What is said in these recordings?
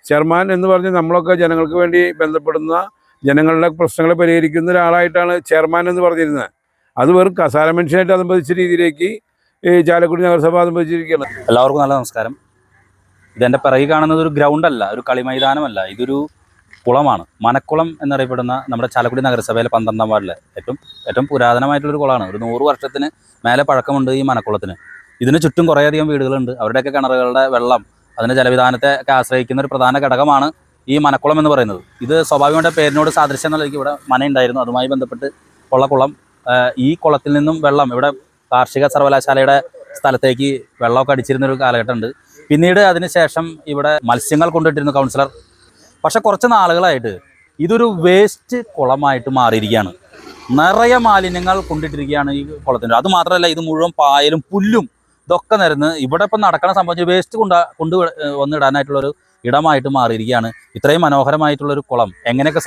Chairman എന്ന് പറഞ്ഞ് നമ്മളൊക്കെ ജനങ്ങൾക്ക് വേണ്ടി ബന്ധപ്പെടുന്ന ജനങ്ങളുടെ പ്രശ്നങ്ങളെ പരിഹരിക്കുന്ന ഒരാളായിട്ടാണ് ചെയർമാൻ എന്ന് പറഞ്ഞിരുന്നത്. അത് വെറും കസാര മനുഷ്യനായിട്ട് അനുബന്ധിച്ച രീതിയിലേക്ക് ഈ ചാലക്കുടി നഗരസഭ അനുബന്ധിച്ചിരിക്കുകയാണ്. എല്ലാവർക്കും നല്ല നമസ്കാരം. ഇതെൻ്റെ പിറകിൽ കാണുന്നത് ഒരു ഗ്രൗണ്ടല്ല, ഒരു കളിമൈതാനമല്ല, ഇതൊരു കുളമാണ്. മനക്കുളം എന്നറിയപ്പെടുന്ന നമ്മുടെ ചാലക്കുടി നഗരസഭയിലെ 12ാം വാർഡിലെ ഏറ്റവും പുരാതനമായിട്ടുള്ളൊരു കുളമാണ്. ഒരു 100 വർഷത്തിന് മേലെ പഴക്കമുണ്ട് ഈ മനക്കുളത്തിന്. ഇതിന് ചുറ്റും കുറേയധികം വീടുകളുണ്ട്. അവരുടെയൊക്കെ കിണറുകളുടെ വെള്ളം, അതിൻ്റെ ജലവിധാനത്തെ ഒക്കെ ആശ്രയിക്കുന്ന ഒരു പ്രധാന ഘടകമാണ് ഈ മനക്കുളം എന്ന് പറയുന്നത്. ഇത് സ്വാഭാവികമായിട്ട് പേരിനോട് സാദൃശ്യം എന്നുള്ള ഇവിടെ മനയുണ്ടായിരുന്നു. അതുമായി ബന്ധപ്പെട്ട് ഉള്ള കുളം. ഈ കുളത്തിൽ നിന്നും വെള്ളം ഇവിടെ കാർഷിക സർവകലാശാലയുടെ സ്ഥലത്തേക്ക് വെള്ളമൊക്കെ അടിച്ചിരുന്നൊരു കാലഘട്ടമുണ്ട്. പിന്നീട് അതിനുശേഷം ഇവിടെ മത്സ്യങ്ങൾ കൊണ്ടിട്ടിരുന്നു കൗൺസിലർ. പക്ഷെ കുറച്ച് നാളുകളായിട്ട് ഇതൊരു വേസ്റ്റ് കുളമായിട്ട് മാറിയിരിക്കുകയാണ്. നിറയെ മാലിന്യങ്ങൾ കൊണ്ടിട്ടിരിക്കുകയാണ് ഈ കുളത്തിൻ്റെ. അതുമാത്രമല്ല, ഇത് മുഴുവൻ പായലും പുല്ലും ഇതൊക്കെ നിരന്ന് ഇവിടെ ഇപ്പം നടക്കണ സംബന്ധിച്ച് വേസ്റ്റ് കൊണ്ട് വന്നിടാനായിട്ടുള്ളൊരു ഇടമായിട്ട് മാറിയിരിക്കുകയാണ്. ഇത്രയും മനോഹരമായിട്ടുള്ളൊരു കുളം എങ്ങനെയൊക്കെ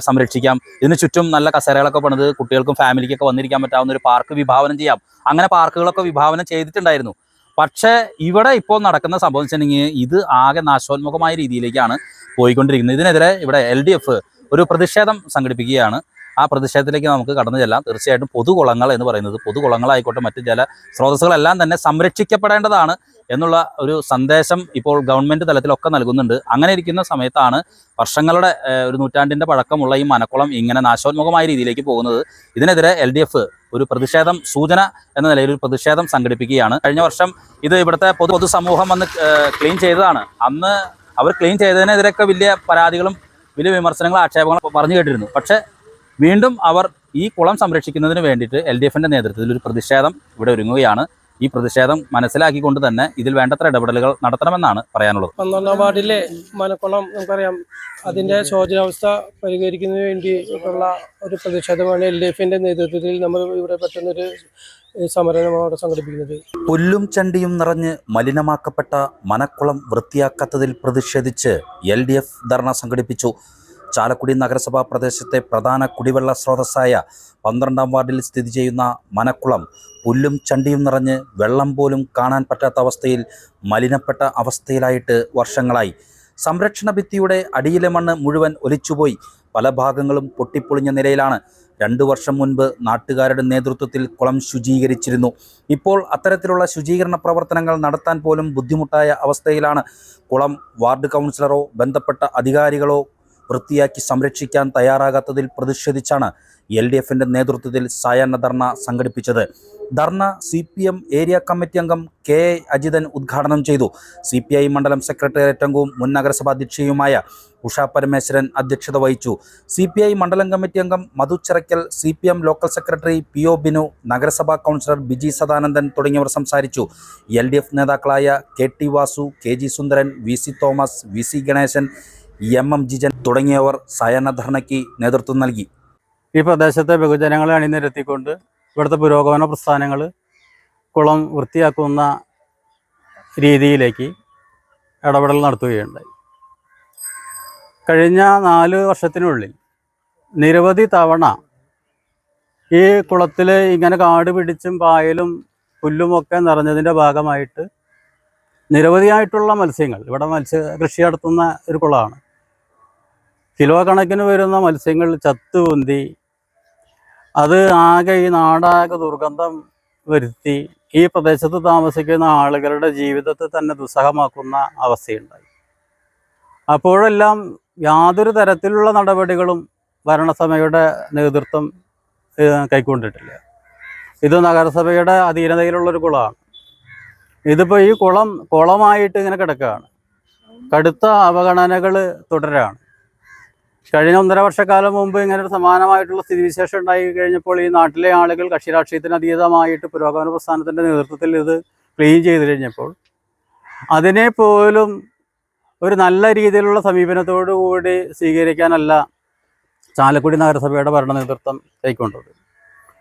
സംരക്ഷിക്കാം? ഇതിന് ചുറ്റും നല്ല കസേരകളൊക്കെ പണിത് കുട്ടികൾക്കും ഫാമിലിക്കൊക്കെ വന്നിരിക്കാൻ പറ്റാവുന്ന ഒരു പാർക്ക് വിഭാവനം ചെയ്യാം. അങ്ങനെ പാർക്കുകളൊക്കെ വിഭാവനം ചെയ്തിട്ടുണ്ടായിരുന്നു. പക്ഷേ ഇവിടെ ഇപ്പോൾ നടക്കുന്ന സംഭവം വെച്ചിട്ടുണ്ടെങ്കിൽ ഇത് ആകെ നാശോന്മുഖമായ രീതിയിലേക്കാണ് പോയിക്കൊണ്ടിരിക്കുന്നത്. ഇതിനെതിരെ ഇവിടെ LDF ഒരു പ്രതിഷേധം സംഘടിപ്പിക്കുകയാണ്. ആ പ്രതിഷേധത്തിലേക്ക് നമുക്ക് കടന്നു ചെല്ലാം. തീർച്ചയായിട്ടും പൊതുകുളങ്ങൾ എന്ന് പറയുന്നത്, പൊതുകുളങ്ങളായിക്കോട്ടെ മറ്റ് ജല സ്രോതസ്സുകളെല്ലാം തന്നെ സംരക്ഷിക്കപ്പെടേണ്ടതാണ് എന്നുള്ള ഒരു സന്ദേശം ഇപ്പോൾ ഗവൺമെൻറ് തലത്തിലൊക്കെ നൽകുന്നുണ്ട്. അങ്ങനെ ഇരിക്കുന്ന സമയത്താണ് വർഷങ്ങളുടെ ഒരു നൂറ്റാണ്ടിൻ്റെ പഴക്കമുള്ള ഈ മനക്കുളം ഇങ്ങനെ നാശോന്മുഖമായ രീതിയിലേക്ക് പോകുന്നത്. ഇതിനെതിരെ LDF ഒരു പ്രതിഷേധം സൂചന എന്ന നിലയിൽ ഒരു പ്രതിഷേധം സംഘടിപ്പിക്കുകയാണ്. കഴിഞ്ഞ വർഷം ഇത് ഇവിടുത്തെ പൊതുസമൂഹം വന്ന് ക്ലീൻ ചെയ്തതാണ്. അന്ന് അവർ ക്ലീൻ ചെയ്തതിനെതിരെയൊക്കെ വലിയ പരാതികളും വലിയ വിമർശനങ്ങളും ആക്ഷേപങ്ങളും പറഞ്ഞു കേട്ടിരുന്നു. പക്ഷേ വീണ്ടും അവർ ഈ കുളം സംരക്ഷിക്കുന്നതിന് വേണ്ടിയിട്ട് LDFൻ്റെ നേതൃത്വത്തിൽ ഒരു പ്രതിഷേധം ഇവിടെ ഒരുങ്ങുകയാണ്. ഈ പ്രതിഷേധം മനസ്സിലാക്കിക്കൊണ്ട് തന്നെ ഇതിൽ വേണ്ടത്ര ഇടപെടലുകൾ നടത്തണമെന്നാണ് പറയാനുള്ളത്. 12ാം വാർഡിലെ മനക്കുളം നമുക്കറിയാം, അതിൻ്റെ ശോചനാവസ്ഥ പരിഹരിക്കുന്നതിന് വേണ്ടിയിട്ടുള്ള ഒരു പ്രതിഷേധമാണ് LDFൻ്റെ നേതൃത്വത്തിൽ നമ്മൾ ഇവിടെ പെട്ടെന്നൊരു സമരം അവിടെ സംഘടിപ്പിക്കുന്നത്. പുല്ലും ചണ്ടിയും നിറഞ്ഞ് മലിനമാക്കപ്പെട്ട മനക്കുളം വൃത്തിയാക്കാത്തതിൽ പ്രതിഷേധിച്ച് LDF ധർണ സംഘടിപ്പിച്ചു. ചാലക്കുടി നഗരസഭാ പ്രദേശത്തെ പ്രധാന കുടിവെള്ള സ്രോതസ്സായ 12ാം വാർഡിൽ സ്ഥിതി ചെയ്യുന്ന മനക്കുളം പുല്ലും ചണ്ടിയും നിറഞ്ഞ് വെള്ളം പോലും കാണാൻ പറ്റാത്ത അവസ്ഥയിൽ മലിനപ്പെട്ട അവസ്ഥയിലായിട്ട് വർഷങ്ങളായി. സംരക്ഷണ ഭിത്തിയുടെ അടിയിലെ മണ്ണ് മുഴുവൻ ഒലിച്ചുപോയി പല ഭാഗങ്ങളും പൊട്ടിപ്പൊളിഞ്ഞ നിലയിലാണ്. 2 വർഷം മുൻപ് നാട്ടുകാരുടെ നേതൃത്വത്തിൽ കുളം ശുചീകരിച്ചിരുന്നു. ഇപ്പോൾ അത്തരത്തിലുള്ള ശുചീകരണ പ്രവർത്തനങ്ങൾ നടത്താൻ പോലും ബുദ്ധിമുട്ടായ അവസ്ഥയിലാണ് കുളം. വാർഡ് കൗൺസിലറോ ബന്ധപ്പെട്ട അധികാരികളോ വൃത്തിയാക്കി സംരക്ഷിക്കാൻ തയ്യാറാകാത്തതിൽ പ്രതിഷേധിച്ചാണ് LDFൻ്റെ നേതൃത്വത്തിൽ സായാഹ്ന ധർണ സംഘടിപ്പിച്ചത്. ധർണ CPM ഏരിയ കമ്മിറ്റി അംഗം KA അജിതൻ ഉദ്ഘാടനം ചെയ്തു. CPI മണ്ഡലം സെക്രട്ടേറിയറ്റ് അംഗവും മുൻ നഗരസഭാ അധ്യക്ഷയുമായ ഉഷ പരമേശ്വരൻ അധ്യക്ഷത വഹിച്ചു. CPI മണ്ഡലം കമ്മിറ്റി അംഗം Madhu Chirakkal, CPM local secretary PO Binu, നഗരസഭാ കൗൺസിലർ ബിജി സദാനന്ദൻ തുടങ്ങിയവർ സംസാരിച്ചു. LDF നേതാക്കളായ KT Vasu, KG Sundaran, VC Thomas, VC Ganesan, MM Jijan തുടങ്ങിയവർ സായാഹ്ന ധർണയ്ക്ക് നേതൃത്വം നൽകി. ഈ പ്രദേശത്തെ ബഹുജനങ്ങളെ അണിനിരത്തിക്കൊണ്ട് ഇവിടുത്തെ പുരോഗമന പ്രസ്ഥാനങ്ങൾ കുളം വൃത്തിയാക്കുന്ന രീതിയിലേക്ക് ഇടപെടൽ നടത്തുകയുണ്ടായി. കഴിഞ്ഞ 4 വർഷത്തിനുള്ളിൽ നിരവധി തവണ ഈ കുളത്തിൽ ഇങ്ങനെ കാട് പിടിച്ചും പായലും പുല്ലുമൊക്കെ നിറഞ്ഞതിൻ്റെ ഭാഗമായിട്ട് നിരവധിയായിട്ടുള്ള മത്സ്യങ്ങൾ, ഇവിടെ കൃഷി നടത്തുന്ന ഒരു കുളമാണ്, കിലോ കണക്കിന് വരുന്ന മത്സ്യങ്ങൾ ചത്തുപൊന്തി അത് ആകെ ഈ നാടാകെ ദുർഗന്ധം വരുത്തി ഈ പ്രദേശത്ത് താമസിക്കുന്ന ആളുകളുടെ ജീവിതത്തെ തന്നെ ദുസ്സഹമാക്കുന്ന അവസ്ഥയുണ്ടായി. അപ്പോഴെല്ലാം യാതൊരു തരത്തിലുള്ള നടപടികളും ഭരണസഭയുടെ നേതൃത്വം കൈക്കൊണ്ടിട്ടില്ല. ഇത് നഗരസഭയുടെ അധീനതയിലുള്ളൊരു കുളമാണ്. ഇതിപ്പോൾ ഈ കുളമായിട്ട് ഇങ്ങനെ കിടക്കുകയാണ്. കടുത്ത അവഗണനകൾ തുടരാണ്. കഴിഞ്ഞ 1.5 വർഷക്കാലം മുമ്പ് ഇങ്ങനെ ഒരു സമാനമായിട്ടുള്ള സ്ഥിതിവിശേഷം ഉണ്ടായി കഴിഞ്ഞപ്പോൾ ഈ നാട്ടിലെ ആളുകൾ കക്ഷി രാഷ്ട്രീയത്തിന് അതീതമായിട്ട് പുരോഗമന പ്രസ്ഥാനത്തിൻ്റെ നേതൃത്വത്തിൽ ഇത് ക്ലീൻ ചെയ്ത് കഴിഞ്ഞപ്പോൾ അതിനെ പോലും ഒരു നല്ല രീതിയിലുള്ള സമീപനത്തോടു കൂടി സ്വീകരിക്കാനല്ല ചാലക്കുടി നഗരസഭയുടെ ഭരണ നേതൃത്വം കൈക്കൊണ്ടത്.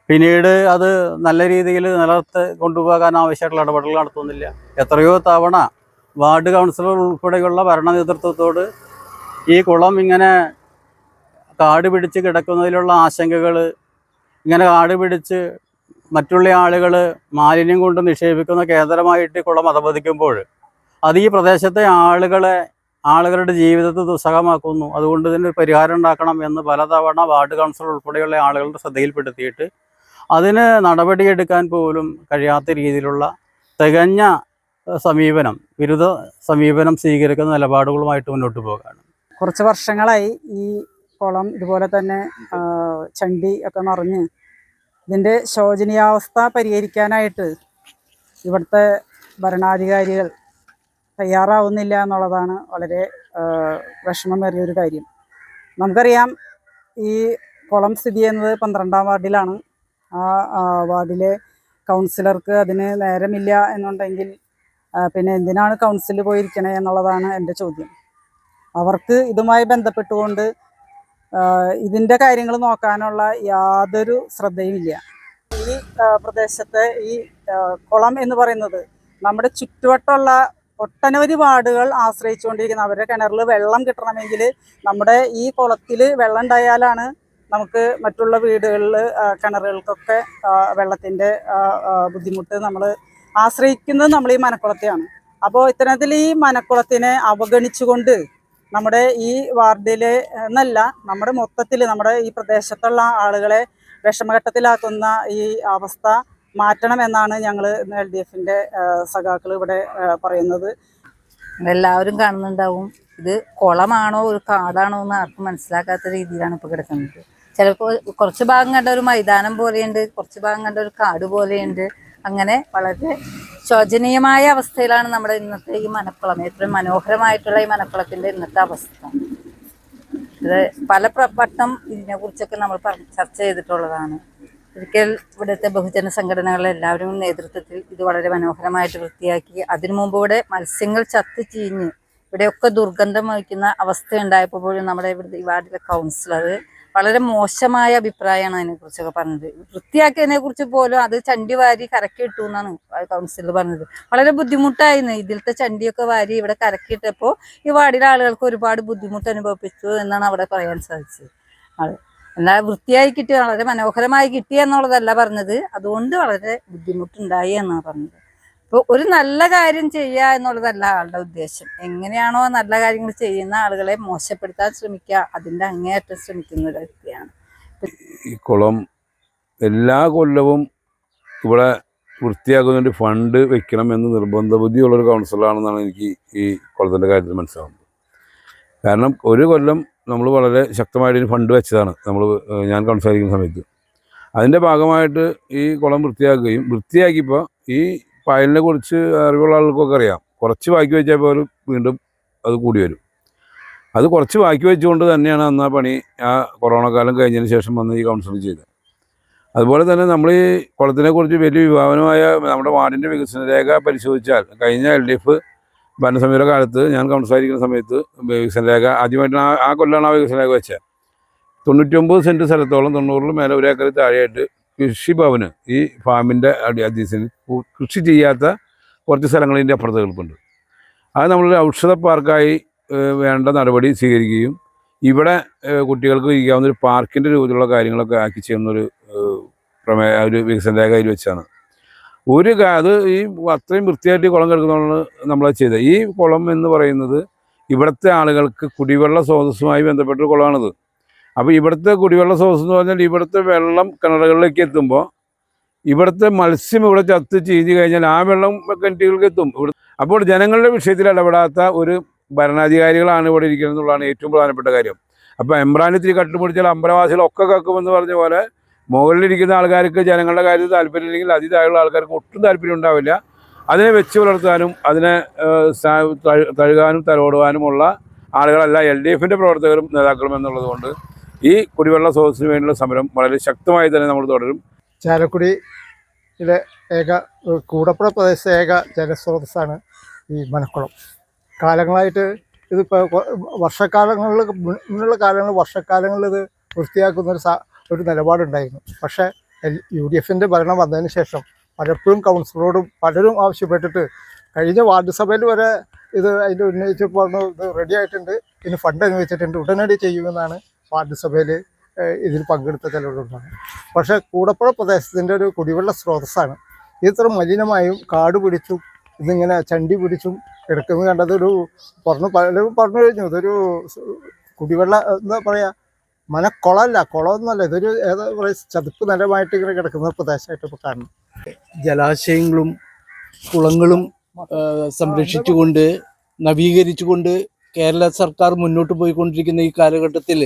പിന്നീട് അത് നല്ല രീതിയിൽ നിലനിർത്തി കൊണ്ടുപോകാൻ ആവശ്യമായിട്ടുള്ള ഇടപെടലുകൾ നടത്തുന്നില്ല. എത്രയോ തവണ വാർഡ് കൗൺസിലർ ഉൾപ്പെടെയുള്ള ഭരണ നേതൃത്വത്തോട് ഈ കുളം ഇങ്ങനെ കാട് പിടിച്ച് കിടക്കുന്നതിലുള്ള ആശങ്കകൾ, ഇങ്ങനെ കാട് പിടിച്ച് മറ്റുള്ള ആളുകൾ മാലിന്യം കൊണ്ട് നിക്ഷേപിക്കുന്ന കേന്ദ്രമായിട്ട് കുളം അധപതിക്കുമ്പോൾ അത് ഈ പ്രദേശത്തെ ആളുകളെ ആളുകളുടെ ജീവിതത്തെ ദുസ്സഹമാക്കുന്നു, അതുകൊണ്ട് ഇതിനൊരു പരിഹാരം ഉണ്ടാക്കണം എന്ന് പലതവണ വാർഡ് കൗൺസിലർ ഉൾപ്പെടെയുള്ള ആളുകളുടെ ശ്രദ്ധയിൽപ്പെടുത്തിയിട്ട് അതിന് നടപടിയെടുക്കാൻ പോലും കഴിയാത്ത രീതിയിലുള്ള തികഞ്ഞ സമീപനം, വിരുദ്ധ സമീപനം സ്വീകരിക്കുന്ന നിലപാടുകളുമായിട്ട് മുന്നോട്ട് പോകുകയാണ്. കുറച്ച് വർഷങ്ങളായി ഈ കുളം ഇതുപോലെ തന്നെ ചണ്ടി ഒക്കെ നിറഞ്ഞ് ഇതിൻ്റെ ശോചനീയാവസ്ഥ പരിഹരിക്കാനായിട്ട് ഇവിടുത്തെ ഭരണാധികാരികൾ തയ്യാറാവുന്നില്ല എന്നുള്ളതാണ് വളരെ വിഷമമേറിയൊരു കാര്യം. നമുക്കറിയാം ഈ കുളം സ്ഥിതി ചെയ്യുന്നത് 12-ാം വാർഡിലാണ്. ആ വാർഡിലെ കൗൺസിലർക്ക് അതിന് നേരമില്ല എന്നുണ്ടെങ്കിൽ പിന്നെ എന്തിനാണ് കൗൺസിൽ പോയിരിക്കണേ എന്നുള്ളതാണ് എൻ്റെ ചോദ്യം. അവർക്ക് ഇതുമായി ബന്ധപ്പെട്ടുകൊണ്ട് ഇതിൻ്റെ കാര്യങ്ങൾ നോക്കാനുള്ള യാതൊരു ശ്രദ്ധയുമില്ല. ഈ പ്രദേശത്തെ ഈ കുളം എന്ന് പറയുന്നത് നമ്മുടെ ചുറ്റുവട്ടമുള്ള ഒട്ടനവധി വാർഡുകൾ ആശ്രയിച്ചുകൊണ്ടിരിക്കുന്ന, അവരുടെ കിണറിൽ വെള്ളം കിട്ടണമെങ്കിൽ നമ്മുടെ ഈ കുളത്തിൽ വെള്ളം ഉണ്ടായാലാണ് നമുക്ക് മറ്റുള്ള വീടുകളിൽ കിണറുകൾക്കൊക്കെ വെള്ളത്തിൻ്റെ ബുദ്ധിമുട്ട് നമ്മൾ ആശ്രയിക്കുന്നത് നമ്മൾ ഈ മനക്കുളത്തെയാണ്. അപ്പോൾ ഇത്തരത്തിൽ ഈ മനക്കുളത്തിനെ അവഗണിച്ചുകൊണ്ട് നമ്മുടെ ഈ വാർഡിലെ എന്നല്ല, നമ്മുടെ മൊത്തത്തിൽ നമ്മുടെ ഈ പ്രദേശത്തുള്ള ആളുകളെ വിഷമഘട്ടത്തിലാക്കുന്ന ഈ അവസ്ഥ മാറ്റണമെന്നാണ് ഞങ്ങൾ LDFൻ്റെ സഖാക്കൾ ഇവിടെ പറയുന്നത്. എല്ലാവരും കാണുന്നുണ്ടാവും, ഇത് കുളമാണോ ഒരു കാടാണോ എന്ന് ആർക്കും മനസ്സിലാക്കാത്ത രീതിയിലാണ് ഇപ്പോൾ കിടക്കുന്നത്. ചിലപ്പോൾ കുറച്ച് ഭാഗം കണ്ട ഒരു മൈതാനം പോലെയുണ്ട്, കുറച്ച് ഭാഗം കണ്ട ഒരു കാട് പോലെയുണ്ട്. അങ്ങനെ വളരെ ശോചനീയമായ അവസ്ഥയിലാണ് നമ്മുടെ ഇന്നത്തെ ഈ മനക്കുളം, ഏറ്റവും മനോഹരമായിട്ടുള്ള ഈ മനക്കുളത്തിൻ്റെ ഇന്നത്തെ അവസ്ഥ. ഇത് പല വട്ടം ഇതിനെക്കുറിച്ചൊക്കെ നമ്മൾ ചർച്ച ചെയ്തിട്ടുള്ളതാണ്. ഒരിക്കൽ ഇവിടുത്തെ ബഹുജന സംഘടനകളുടെ എല്ലാവരും നേതൃത്വത്തിൽ ഇത് വളരെ മനോഹരമായിട്ട് വൃത്തിയാക്കി, അതിനു മുമ്പ് ഇവിടെ മത്സ്യങ്ങൾ ചത്ത് ചീഞ്ഞ് ഇവിടെയൊക്കെ ദുർഗന്ധം വഹിക്കുന്ന അവസ്ഥ ഉണ്ടായപ്പോൾ പോലും നമ്മുടെ ഇവിടുത്തെ ഈ വാർഡിലെ കൗൺസിലർ വളരെ മോശമായ അഭിപ്രായമാണ് അതിനെക്കുറിച്ചൊക്കെ പറഞ്ഞത്. വൃത്തിയാക്കിയതിനെക്കുറിച്ച് പോലും അത് ചണ്ടി വാരി കരക്കിട്ടു എന്നാണ് കൗൺസിലർ പറഞ്ഞത്. വളരെ ബുദ്ധിമുട്ടായിരുന്നു ഇതിലത്തെ ചണ്ടിയൊക്കെ വാരി ഇവിടെ കരക്കിയിട്ടപ്പോൾ ഈ വാർഡിലെ ആളുകൾക്ക് ഒരുപാട് ബുദ്ധിമുട്ട് അനുഭവിപ്പിച്ചു എന്നാണ് അവിടെ പറയാൻ സാധിച്ചത്. എന്നാൽ വൃത്തിയായി കിട്ടി, വളരെ മനോഹരമായി കിട്ടി എന്നുള്ളതല്ല പറഞ്ഞത്, അതുകൊണ്ട് വളരെ ബുദ്ധിമുട്ടുണ്ടായി എന്നാണ് പറഞ്ഞത്. അപ്പോൾ ഒരു നല്ല കാര്യം ചെയ്യുക എന്നുള്ളതല്ല ആളുടെ ഉദ്ദേശം. എങ്ങനെയാണോ നല്ല കാര്യങ്ങൾ ചെയ്യുന്ന ആളുകളെ മോശപ്പെടുത്താൻ ശ്രമിക്കുക, അതിൻ്റെ അങ്ങേയറ്റം ശ്രമിക്കുന്ന ഒരു വ്യക്തിയാണ്. ഈ കുളം എല്ലാ കൊല്ലവും ഇവിടെ വൃത്തിയാക്കുന്നതിന് ഫണ്ട് വെക്കണം എന്ന് നിർബന്ധ ബുദ്ധിയുള്ളൊരു കൗൺസിലറാണെന്നാണ് എനിക്ക് ഈ കുളത്തിൻ്റെ കാര്യത്തിൽ മനസ്സിലാവുന്നത്. കാരണം ഒരു കൊല്ലം നമ്മൾ വളരെ ശക്തമായിട്ട് ഫണ്ട് വെച്ചതാണ് ഞാൻ കൗൺസിലായിരിക്കുന്ന സമയത്ത്. അതിൻ്റെ ഭാഗമായിട്ട് ഈ കുളം വൃത്തിയാക്കിയപ്പോൾ ഈ പായലിനെ കുറിച്ച് അറിവുള്ള ആൾക്കൊക്കെ അറിയാം. കുറച്ച് ബാക്കി വെച്ചപ്പോൾ വീണ്ടും അത് കൂടി വരും. അത് കുറച്ച് ബാക്കി വെച്ചുകൊണ്ട് തന്നെയാണ് അന്ന് ആ പണി കൊറോണ കാലം കഴിഞ്ഞതിന് ശേഷം വന്ന് ഈ കൗൺസിൽ ചെയ്തത്. അതുപോലെ തന്നെ നമ്മൾ ഈ കുളത്തിനെക്കുറിച്ച് വലിയ വിഭാവനമായ നമ്മുടെ വാർഡിൻ്റെ വികസന രേഖ പരിശോധിച്ചാൽ കഴിഞ്ഞ LDF ഭരണസമിതിയുടെ കാലത്ത് ഞാൻ കൗൺസിലായിരിക്കുന്ന സമയത്ത് വികസന രേഖ ആദ്യമായിട്ട് ആ കൊല്ലമാണ് ആ വികസന രേഖ വെച്ചത്. 99 സെൻറ്റ് സ്ഥലത്തോളം 90-ൽ മേലെ 1 ഏക്കറിൽ താഴെയായിട്ട് കൃഷിഭവന് ഈ ഫാമിൻ്റെ അധീനത്തിൽ കൃഷി ചെയ്യാത്ത കുറച്ച് സ്ഥലങ്ങൾ ഇതിൻ്റെ അപ്പുറത്ത് കിടപ്പുണ്ട്. അത് നമ്മളൊരു ഔഷധ പാർക്കായി വേണ്ട നടപടി സ്വീകരിക്കുകയും ഇവിടെ കുട്ടികൾക്ക് ഇരിക്കാവുന്ന ഒരു പാർക്കിൻ്റെ രൂപത്തിലുള്ള കാര്യങ്ങളൊക്കെ ആക്കി ചെയ്യുന്നൊരു ഒരു വികസന രേഖ അതിൽ വെച്ചാണ്. അത് ഈ അത്രയും വൃത്തിയായിട്ട് കുളം കിടക്കുന്നതാണ് നമ്മളത് ചെയ്തത്. ഈ കുളം എന്ന് പറയുന്നത് ഇവിടുത്തെ ആളുകൾക്ക് കുടിവെള്ള സ്രോതസ്സുമായി ബന്ധപ്പെട്ടൊരു കുളമാണിത്. അപ്പോൾ ഇവിടുത്തെ കുടിവെള്ള സ്രോതസ് എന്ന് പറഞ്ഞാൽ ഇവിടുത്തെ വെള്ളം കിണറുകളിലേക്ക് എത്തുമ്പോൾ ഇവിടുത്തെ മത്സ്യം ഇവിടെ ചത്ത് ചീഞ്ഞ് കഴിഞ്ഞാൽ ആ വെള്ളം കിണറ്റുകൾക്ക് എത്തും. അപ്പോൾ ജനങ്ങളുടെ വിഷയത്തിൽ ഇടപെടാത്ത ഒരു ഭരണാധികാരികളാണ് ഇവിടെ ഇരിക്കുന്നത് എന്നുള്ളതാണ് ഏറ്റവും പ്രധാനപ്പെട്ട കാര്യം. അപ്പോൾ എമ്പ്രാനിത്തിരി കട്ടുപിടിച്ചാൽ അമ്പലവാസികളൊക്കെ കക്കുമെന്ന് പറഞ്ഞ പോലെ മുകളിലിരിക്കുന്ന ആൾക്കാർക്ക് ജനങ്ങളുടെ കാര്യത്തിൽ താല്പര്യമില്ലെങ്കിൽ അതിതായുള്ള ആൾക്കാർക്ക് ഒട്ടും താല്പര്യം ഉണ്ടാവില്ല. അതിനെ വെച്ച് പുലർത്താനും അതിനെ തഴുകാനും തലോടുവാനുമുള്ള ആളുകളല്ല LDFൻ്റെ പ്രവർത്തകരും നേതാക്കളും എന്നുള്ളത് കൊണ്ട് ഈ കുടിവെള്ള സ്രോതസ്സിന് വേണ്ടിയുള്ള സമരം വളരെ ശക്തമായി തന്നെ നമ്മൾ തുടരും. ചാലക്കുടിയിലെ കൂടപ്പുഴ പ്രദേശത്തെ ഏക ജലസ്രോതസ്സാണ് ഈ മനക്കുളം. കാലങ്ങളായിട്ട് ഇതിപ്പോൾ മുന്നുള്ള വർഷക്കാലങ്ങളിൽ ഇത് വൃത്തിയാക്കുന്ന ഒരു നിലപാടുണ്ടായിരുന്നു. പക്ഷേ UDFൻ്റെ ഭരണം വന്നതിന് ശേഷം പലപ്പോഴും കൗൺസിലറോടും പലരും ആവശ്യപ്പെട്ടിട്ട് കഴിഞ്ഞ വാർഡ് സഭയിൽ വരെ അതിൻ്റെ ഉന്നയിച്ച് പറഞ്ഞു ഇത് റെഡി ആയിട്ടുണ്ട്, ഇതിന് ഫണ്ട് അനുവദിച്ചിട്ടുണ്ട്, ഉടനടി ചെയ്യുമെന്നാണ് വാർഡ് സഭയിൽ ഇതിൽ പങ്കെടുത്ത ചിലരുണ്ടാണ്. പക്ഷേ കൂടപ്പുഴ പ്രദേശത്തിൻ്റെ ഒരു കുടിവെള്ള സ്രോതസ്സാണ്. ഇത്ര മലിനമായും കാട് പിടിച്ചും ഇതിങ്ങനെ ചണ്ടി പിടിച്ചും എടുക്കുന്നത് കണ്ടതൊരു പലരും പറഞ്ഞു കഴിഞ്ഞു, ഇതൊരു കുടിവെള്ള എന്താ പറയുക, മനക്കുളമല്ല, കുളമൊന്നുമല്ല, ഇതൊരു ഏതാ പറയുക ചതുപ്പ് നിലമായിട്ട് ഇങ്ങനെ കിടക്കുന്ന പ്രദേശമായിട്ട് ഇപ്പോൾ കാണുന്നു. ജലാശയങ്ങളും കുളങ്ങളും സംരക്ഷിച്ചുകൊണ്ട് നവീകരിച്ചുകൊണ്ട് കേരള സർക്കാർ മുന്നോട്ട് പോയിക്കൊണ്ടിരിക്കുന്ന ഈ കാലഘട്ടത്തിൽ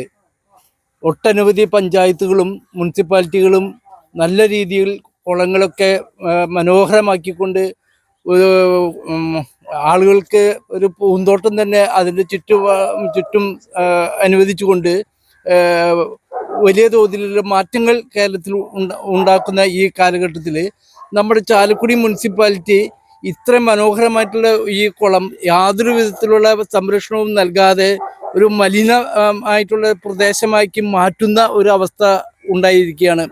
ഒട്ടനവധി പഞ്ചായത്തുകളും മുനിസിപ്പാലിറ്റികളും നല്ല രീതിയിൽ കുളങ്ങളൊക്കെ മനോഹരമാക്കിക്കൊണ്ട് ആളുകൾക്ക് ഒരു പൂന്തോട്ടം തന്നെ അതിൻ്റെ ചുറ്റും അനുവദിച്ചുകൊണ്ട് വലിയ തോതിലുള്ള മാറ്റങ്ങൾ കേരളത്തിൽ ഉണ്ടാക്കുന്ന ഈ കാലഘട്ടത്തിൽ നമ്മുടെ ചാലക്കുടി മുനിസിപ്പാലിറ്റി ഇത്ര മനോഹരമായിട്ടുള്ള ഈ കുളം യാതൊരു വിധത്തിലുള്ള സംരക്ഷണവും നൽകാതെ ഒരു മലിനമായിട്ടുള്ള പ്രദേശമാക്കി മാറ്റുന്ന ഒരു അവസ്ഥ ഉണ്ടായിരിക്കുകയാണ്.